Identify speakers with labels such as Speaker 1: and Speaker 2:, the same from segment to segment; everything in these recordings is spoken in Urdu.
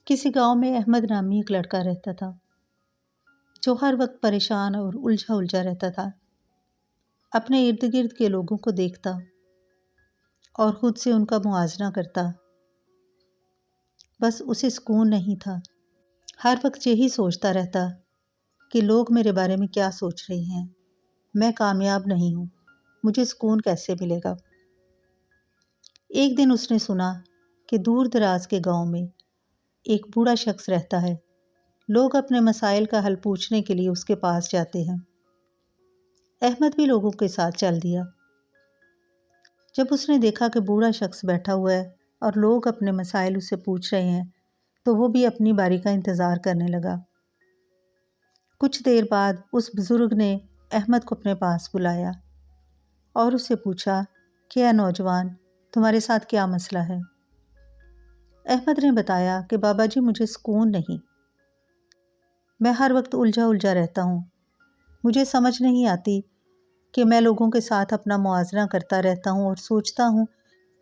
Speaker 1: کسی گاؤں میں احمد نامی ایک لڑکا رہتا تھا جو ہر وقت پریشان اور الجھا رہتا تھا۔ اپنے ارد گرد کے لوگوں کو دیکھتا اور خود سے ان کا موازنہ کرتا، بس اسے سکون نہیں تھا۔ ہر وقت یہی سوچتا رہتا کہ لوگ میرے بارے میں کیا سوچ رہے ہیں، میں کامیاب نہیں ہوں، مجھے سکون کیسے ملے گا۔ ایک دن اس نے سنا کہ دور دراز کے گاؤں میں ایک بوڑھا شخص رہتا ہے۔ لوگ اپنے مسائل کا حل پوچھنے کے لیے اس کے پاس جاتے ہیں۔ احمد بھی لوگوں کے ساتھ چل دیا۔ جب اس نے دیکھا کہ بوڑھا شخص بیٹھا ہوا ہے اور لوگ اپنے مسائل اسے پوچھ رہے ہیں تو وہ بھی اپنی باری کا انتظار کرنے لگا۔ کچھ دیر بعد اس بزرگ نے احمد کو اپنے پاس بلایا اور اس سے پوچھا کہ اے نوجوان، تمہارے ساتھ کیا مسئلہ ہے؟ احمد نے بتایا کہ بابا جی مجھے سکون نہیں، میں ہر وقت الجھا رہتا ہوں، مجھے سمجھ نہیں آتی کہ میں لوگوں کے ساتھ اپنا موازنہ کرتا رہتا ہوں اور سوچتا ہوں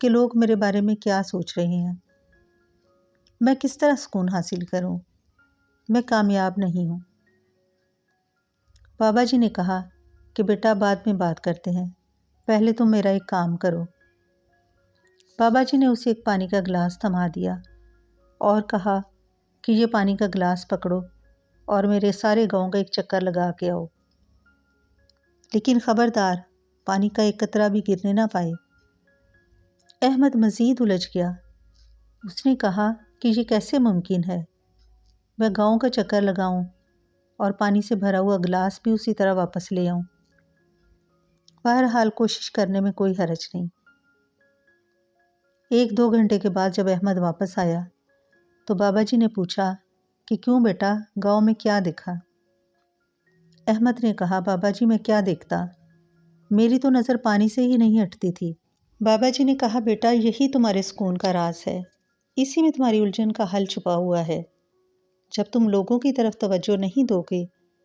Speaker 1: کہ لوگ میرے بارے میں کیا سوچ رہے ہیں، میں کس طرح سکون حاصل کروں، میں کامیاب نہیں ہوں۔ بابا جی نے کہا کہ بیٹا بعد میں بات کرتے ہیں، پہلے تم میرا ایک کام کرو۔ بابا جی نے اسے ایک پانی کا گلاس تھما دیا اور کہا کہ یہ پانی کا گلاس پکڑو اور میرے سارے گاؤں کا ایک چکر لگا کے آؤ، لیکن خبردار پانی کا ایک قطرہ بھی گرنے نہ پائے۔ احمد مزید الجھ گیا۔ اس نے کہا کہ یہ کیسے ممکن ہے، میں گاؤں کا چکر لگاؤں اور پانی سے بھرا ہوا گلاس بھی اسی طرح واپس لے آؤں۔ بہرحال کوشش کرنے میں کوئی حرج نہیں۔ 1-2 گھنٹے کے بعد جب احمد واپس آیا تو بابا جی نے پوچھا کہ کیوں بیٹا، گاؤں میں کیا دیکھا؟ احمد نے کہا بابا جی میں کیا دیکھتا، میری تو نظر پانی سے ہی نہیں ہٹتی تھی۔ بابا جی نے کہا بیٹا یہی تمہارے سکون کا راز ہے، اسی میں تمہاری الجھن کا حل چھپا ہوا ہے۔ جب تم لوگوں کی طرف توجہ نہیں دو گے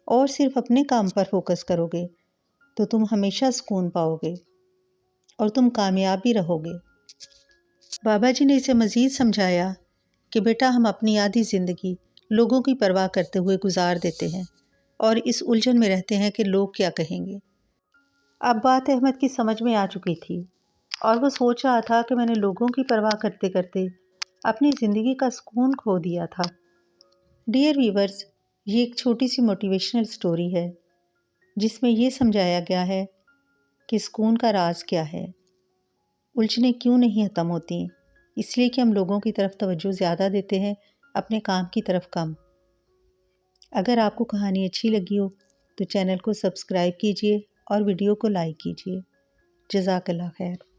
Speaker 1: اور صرف اپنے کام پر فوکس کرو گے تو تم ہمیشہ سکون پاؤ گے اور تم کامیاب بھی رہو گے۔ بابا جی نے اسے مزید سمجھایا کہ بیٹا ہم اپنی آدھی زندگی لوگوں کی پرواہ کرتے ہوئے گزار دیتے ہیں اور اس الجھن میں رہتے ہیں کہ لوگ کیا کہیں گے۔ اب بات احمد کی سمجھ میں آ چکی تھی اور وہ سوچ رہا تھا کہ میں نے لوگوں کی پرواہ کرتے کرتے اپنی زندگی کا سکون کھو دیا تھا۔ ڈیئر ویورز، یہ ایک چھوٹی سی موٹیویشنل سٹوری ہے جس میں یہ سمجھایا گیا ہے کہ سکون کا راز کیا ہے۔ الجھنیں کیوں نہیں ختم ہوتی؟ اس لیے کہ ہم لوگوں کی طرف توجہ زیادہ دیتے ہیں، اپنے کام کی طرف کم۔ اگر آپ کو کہانی اچھی لگی ہو تو چینل کو سبسکرائب کیجیے اور ویڈیو کو لائک کیجیے۔ جزاک اللہ خیر۔